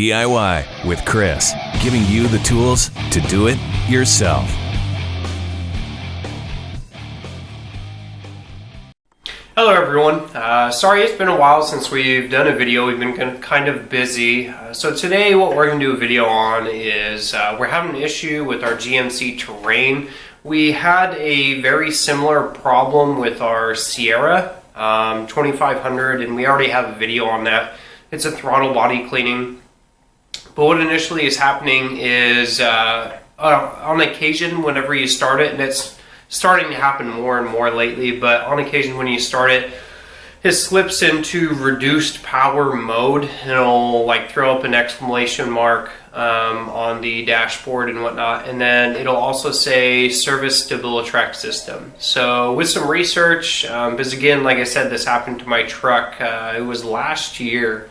DIY with Chris, giving you the tools to do it yourself. Hello everyone, sorry it's been a while since we've done a video. We've been kind of busy. So today what we're going to do a video on is we're having an issue with our GMC Terrain. We had a very similar problem with our Sierra 2500, and we already have a video on that. It's a throttle body cleaning. But what initially is happening is on occasion whenever you start it, and it's starting to happen more and more lately, but on occasion when you start it, it slips into reduced power mode, and it'll like throw up an exclamation mark on the dashboard and whatnot, and then it'll also say service Stabilitrak system. So with some research, because again, like I said, this happened to my truck, it was last year.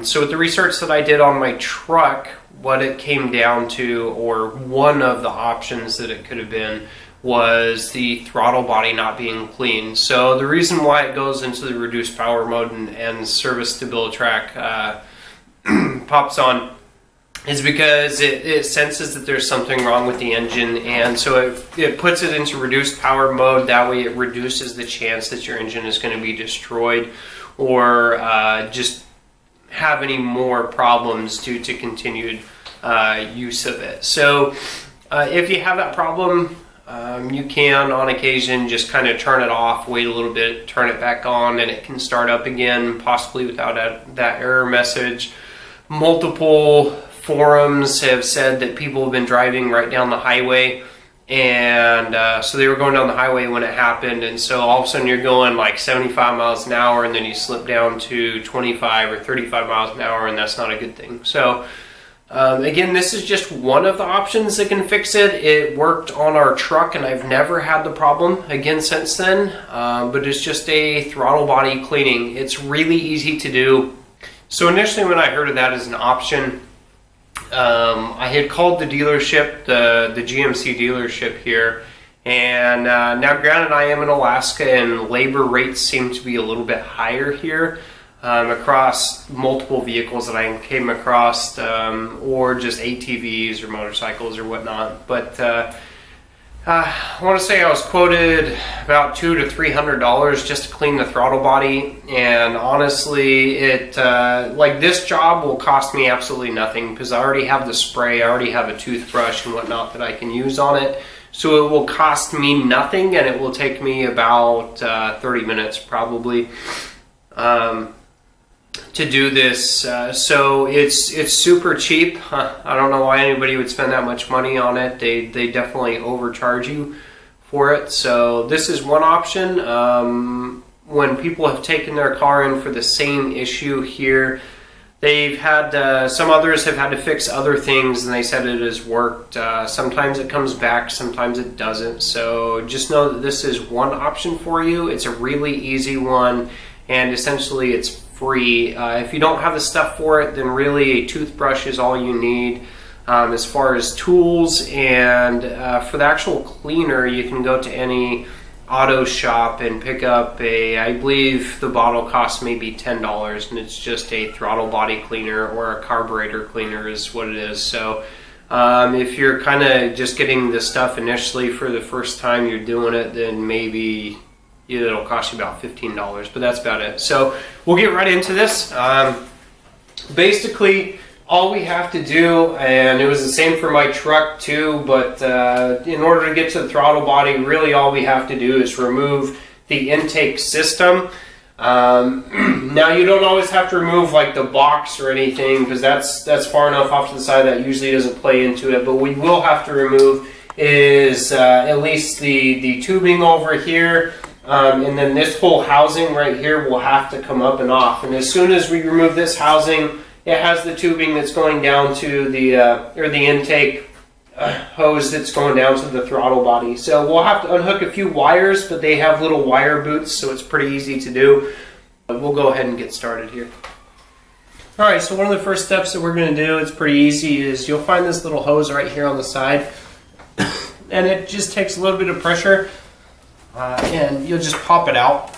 So with the research that I did on my truck, what it came down to, or one of the options that it could have been, was the throttle body not being clean. So the reason why it goes into the reduced power mode and service Stabilitrak pops on is because it senses that there's something wrong with the engine, and so it puts it into reduced power mode. That way it reduces the chance that your engine is going to be destroyed or just have any more problems due to continued use of it. So if you have that problem, you can on occasion just kind of turn it off, wait a little bit, turn it back on, and it can start up again, possibly without that error message. Multiple forums have said that people have been driving right down the highway, and so they were going down the highway when it happened, and so all of a sudden you're going like 75 miles an hour, and then you slip down to 25 or 35 miles an hour, and that's not a good thing. So again, this is just one of the options that can fix it. It worked on our truck, and I've never had the problem again since then, but it's just a throttle body cleaning. It's really easy to do. So initially when I heard of that as an option, I had called the dealership, the GMC dealership here, and now granted I am in Alaska and labor rates seem to be a little bit higher here. Across multiple vehicles that I came across, or just ATVs or motorcycles or whatnot. But I want to say I was quoted about $200 to $300 just to clean the throttle body, and honestly, it like this job will cost me absolutely nothing because I already have the spray, I already have a toothbrush and whatnot that I can use on it. So it will cost me nothing, and it will take me about 30 minutes probably. To do this, so it's super cheap. I don't know why anybody would spend that much money on it. They definitely overcharge you for it. So this is one option. When people have taken their car in for the same issue here, they've had some others have had to fix other things, and they said it has worked. Sometimes it comes back, sometimes it doesn't. So just know that this is one option for you. It's a really easy one, and essentially it's free. If you don't have the stuff for it, then really a toothbrush is all you need. As far as tools, and for the actual cleaner, you can go to any auto shop and pick up I believe the bottle costs maybe $10, and it's just a throttle body cleaner or a carburetor cleaner is what it is. So if you're kind of just getting the stuff initially for the first time you're doing it, then maybe it'll cost you about $15, but that's about it. So we'll get right into this. Basically, all we have to do, and it was the same for my truck too, but in order to get to the throttle body, really all we have to do is remove the intake system. Now you don't always have to remove like the box or anything, because that's far enough off to the side that usually doesn't play into it, but we will have to remove is at least the tubing over here. And then this whole housing right here will have to come up and off. And as soon as we remove this housing, it has the tubing that's going down to the intake hose that's going down to the throttle body. So we'll have to unhook a few wires, but they have little wire boots, so it's pretty easy to do. We'll go ahead and get started here. Alright, so one of the first steps that we're going to do, it's pretty easy, is you'll find this little hose right here on the side. And it just takes a little bit of pressure, and you'll just pop it out.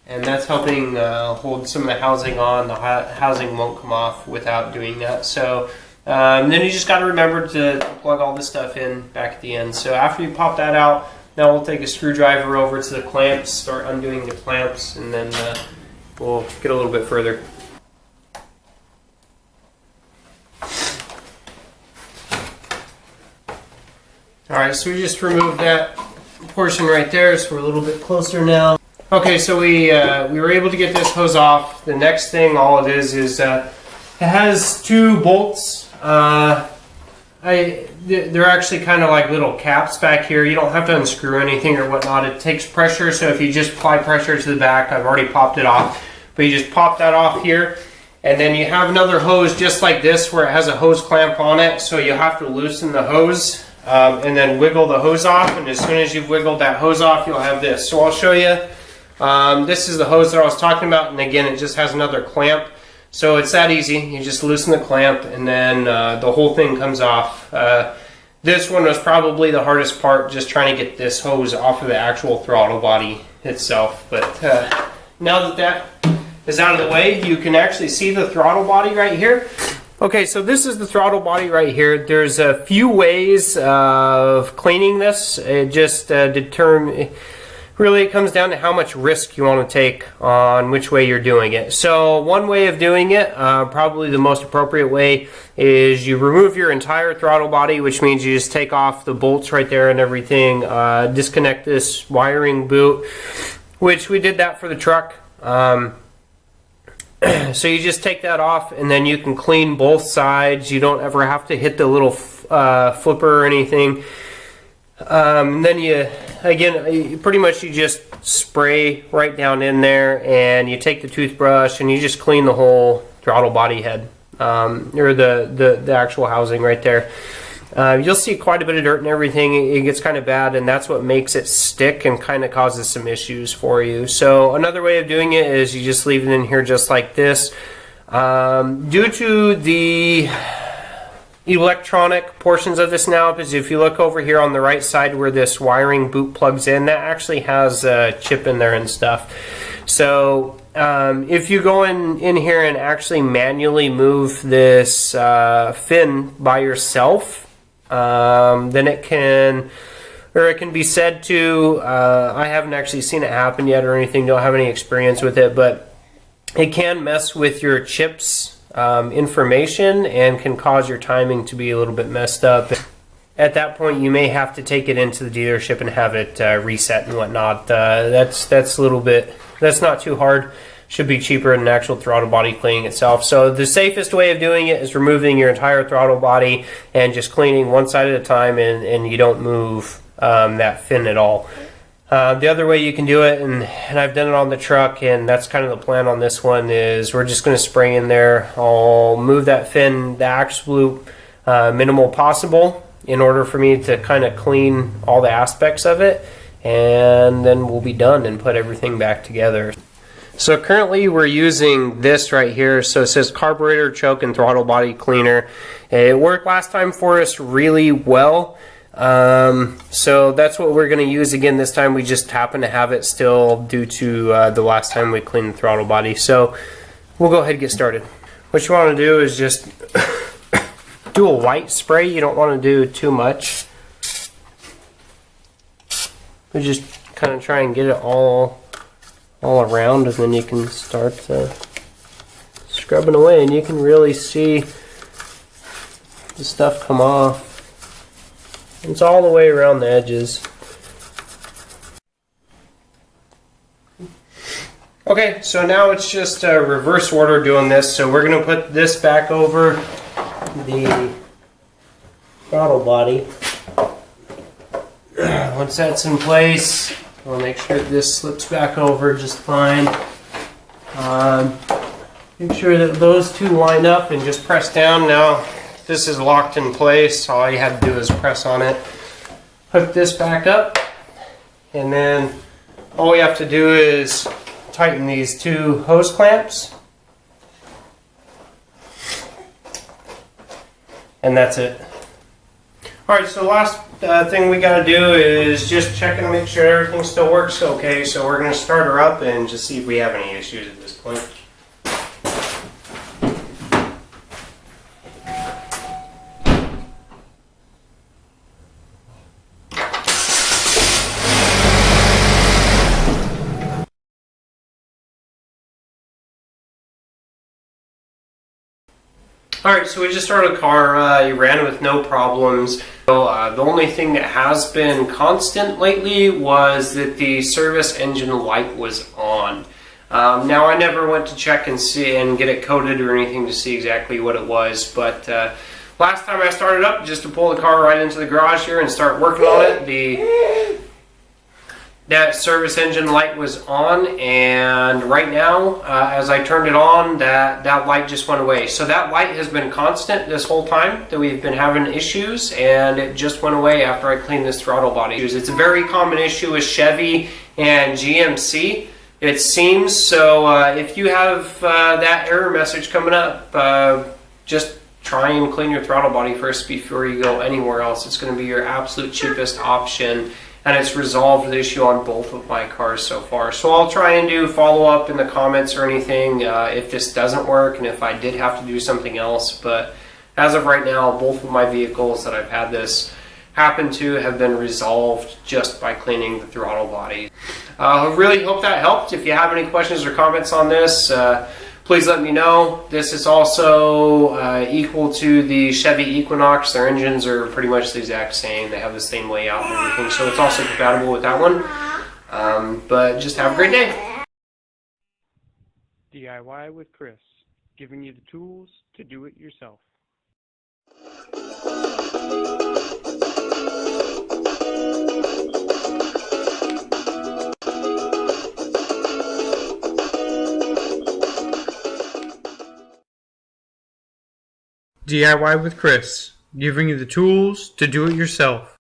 and that's helping hold some of the housing on. The housing won't come off without doing that. So then you just got to remember to plug all this stuff in back at the end. So after you pop that out, now we'll take a screwdriver over to the clamps, start undoing the clamps, and then we'll get a little bit further. Alright, so we just removed that portion right there, so we're a little bit closer now. Okay, so we were able to get this hose off. The next thing, all it is it has two bolts. They're actually kind of like little caps back here. You don't have to unscrew anything or whatnot. It takes pressure, so if you just apply pressure to the back, I've already popped it off, but you just pop that off here, and then you have another hose just like this where it has a hose clamp on it, so you have to loosen the hose and then wiggle the hose off, and as soon as you've wiggled that hose off, you'll have this. So I'll show you. This is the hose that I was talking about, and again, it just has another clamp. So it's that easy. You just loosen the clamp, and then the whole thing comes off. This one was probably the hardest part, just trying to get this hose off of the actual throttle body itself. But now that that is out of the way, you can actually see the throttle body right here. Okay, so this is the throttle body right here. There's a few ways of cleaning this. It just really it comes down to how much risk you want to take on which way you're doing it. So one way of doing it, probably the most appropriate way, is you remove your entire throttle body, which means you just take off the bolts right there and everything, disconnect this wiring boot, which we did that for the truck. So you just take that off, and then you can clean both sides. You don't ever have to hit the little flipper or anything. Then you pretty much you just spray right down in there, and you take the toothbrush and you just clean the whole throttle body head, or the actual housing right there. You'll see quite a bit of dirt and everything. It gets kind of bad, and that's what makes it stick and kind of causes some issues for you. So another way of doing it is you just leave it in here just like this. Due to the electronic portions of this now, because if you look over here on the right side where this wiring boot plugs in, that actually has a chip in there and stuff. So if you go in here and actually manually move this fin by yourself, then it can be said to, I haven't actually seen it happen yet or anything, don't have any experience with it, but it can mess with your chips information and can cause your timing to be a little bit messed up. At that point, you may have to take it into the dealership and have it reset and whatnot. That's not too hard. Should be cheaper than an actual throttle body cleaning itself. So the safest way of doing it is removing your entire throttle body and just cleaning one side at a time, and you don't move that fin at all. The other way you can do it, and I've done it on the truck, and that's kind of the plan on this one, is we're just going to spray in there. I'll move that fin, the absolute minimal possible, in order for me to kind of clean all the aspects of it, and then we'll be done and put everything back together. So currently we're using this right here. So it says carburetor, choke, and throttle body cleaner. It worked last time for us really well. So that's what we're going to use again this time. We just happen to have it still due to the last time we cleaned the throttle body. So we'll go ahead and get started. What you want to do is just do a white spray. You don't want to do too much. We just kind of try and get it all around, and then you can start scrubbing away, and you can really see the stuff come off. It's all the way around the edges. Okay, so now it's just reverse order doing this. So we're going to put this back over the throttle body. Once that's in place, we'll make sure this slips back over just fine. Make sure that those two line up and just press down. Now this is locked in place. All you have to do is press on it. Hook this back up, and then all we have to do is tighten these two hose clamps, and that's it. Alright, so the last thing we got to do is just check and make sure everything still works okay. So we're going to start her up and just see if we have any issues at this point. Alright, so we just started the car, you ran with no problems. So, the only thing that has been constant lately was that the service engine light was on. Now I never went to check and see and get it coded or anything to see exactly what it was, but last time I started up, just to pull the car right into the garage here and start working on it, that service engine light was on, and right now, as I turned it on, that light just went away. So that light has been constant this whole time that we've been having issues, and it just went away after I cleaned this throttle body. It's a very common issue with Chevy and GMC, it seems. So if you have that error message coming up, just try and clean your throttle body first before you go anywhere else. It's going to be your absolute cheapest option. And it's resolved the issue on both of my cars so far. So I'll try and do follow-up in the comments or anything if this doesn't work and if I did have to do something else. But as of right now, both of my vehicles that I've had this happen to have been resolved just by cleaning the throttle body. I really hope that helped. If you have any questions or comments on this, please let me know. This is also equal to the Chevy Equinox. Their engines are pretty much the exact same. They have the same layout and everything, so it's also compatible with that one. But just have a great day. DIY with Chris, giving you the tools to do it yourself. DIY with Chris, giving you the tools to do it yourself.